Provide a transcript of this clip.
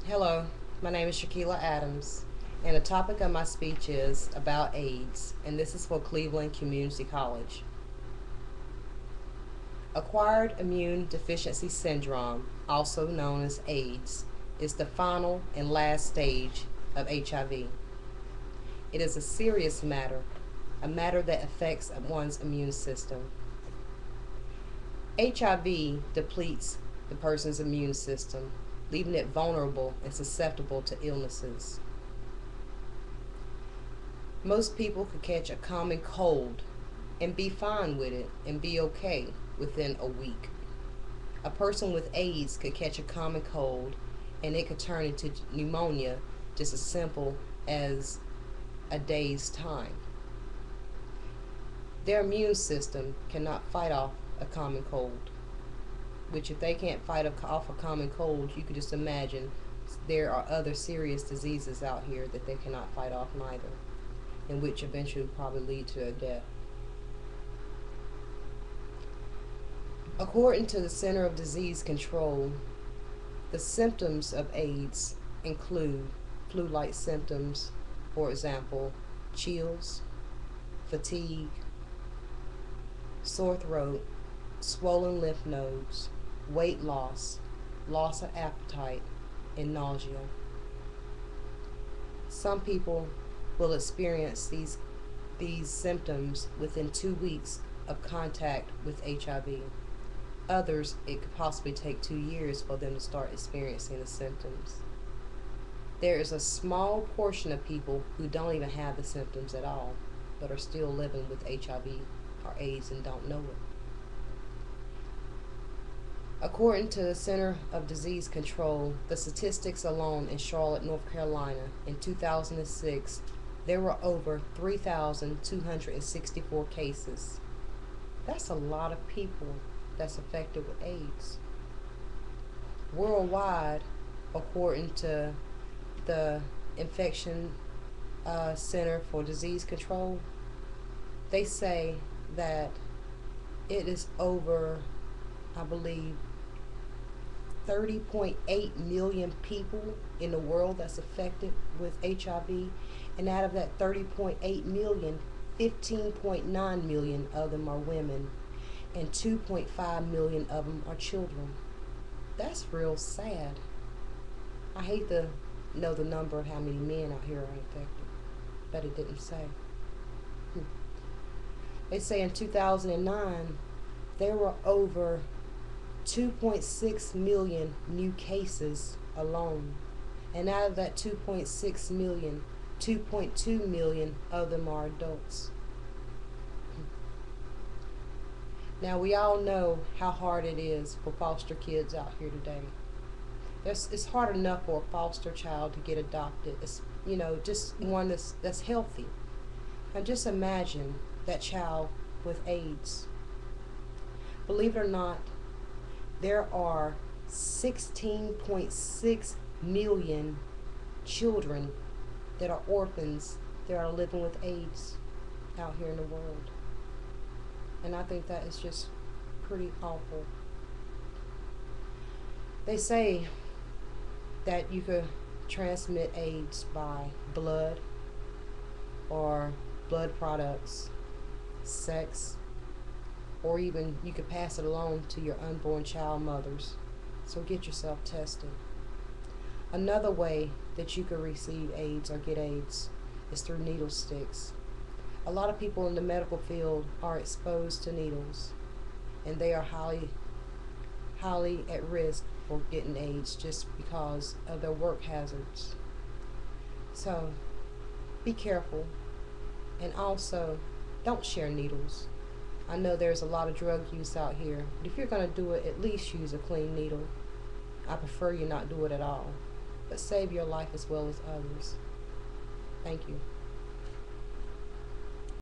Hello, my name is ChocL8Gyrl's, and the topic of my speech is about AIDS, and this is for Cleveland Community College. Acquired Immune Deficiency Syndrome, also known as AIDS, is the final and last stage of HIV. It is a serious matter, a matter that affects one's immune system. HIV depletes the person's immune system, leaving it vulnerable and susceptible to illnesses. Most people could catch a common cold and be fine with it and be okay within a week. A person with AIDS could catch a common cold and it could turn into pneumonia just as simple as a day's time. Their immune system cannot fight off a common cold, which if they can't fight off a common cold, you could just imagine there are other serious diseases out here that they cannot fight off neither, and which eventually will probably lead to a death. According to the Center of Disease Control, the symptoms of AIDS include flu-like symptoms, for example, chills, fatigue, sore throat, swollen lymph nodes, weight loss, loss of appetite, and nausea. Some people will experience these symptoms within 2 weeks of contact with HIV. Others, it could possibly take 2 years for them to start experiencing the symptoms. There is a small portion of people who don't even have the symptoms at all, but are still living with HIV or AIDS and don't know it. According to the Center of Disease Control, the statistics alone in Charlotte, North Carolina, in 2006, there were over 3,264 cases. That's a lot of people that's affected with AIDS. Worldwide, according to the Infection Center for Disease Control, they say that it is over, I believe, 30.8 million people in the world that's affected with HIV, and out of that 30.8 million, 15.9 million of them are women, and 2.5 million of them are children. That's real sad. I hate to know the number of how many men out here are infected, but it didn't say. They say in 2009, there were over 2.6 million new cases alone. And out of that 2.6 million, 2.2 million of them are adults. Now, we all know how hard it is for foster kids out here today. It's hard enough for a foster child to get adopted. It's, just one that's healthy. And just imagine that child with AIDS. Believe it or not, there are 16.6 million children that are orphans that are living with AIDS out here in the world. And I think that is just pretty awful. They say that you could transmit AIDS by blood or blood products, sex, or even you could pass it along to your unborn child mothers. So get yourself tested. Another way that you could receive AIDS or get AIDS is through needle sticks. A lot of people in the medical field are exposed to needles, and they are highly at risk for getting AIDS just because of their work hazards. So be careful, and also don't share needles. I know there's a lot of drug use out here, but if you're going to do it, at least use a clean needle. I prefer you not do it at all, but save your life as well as others. Thank you.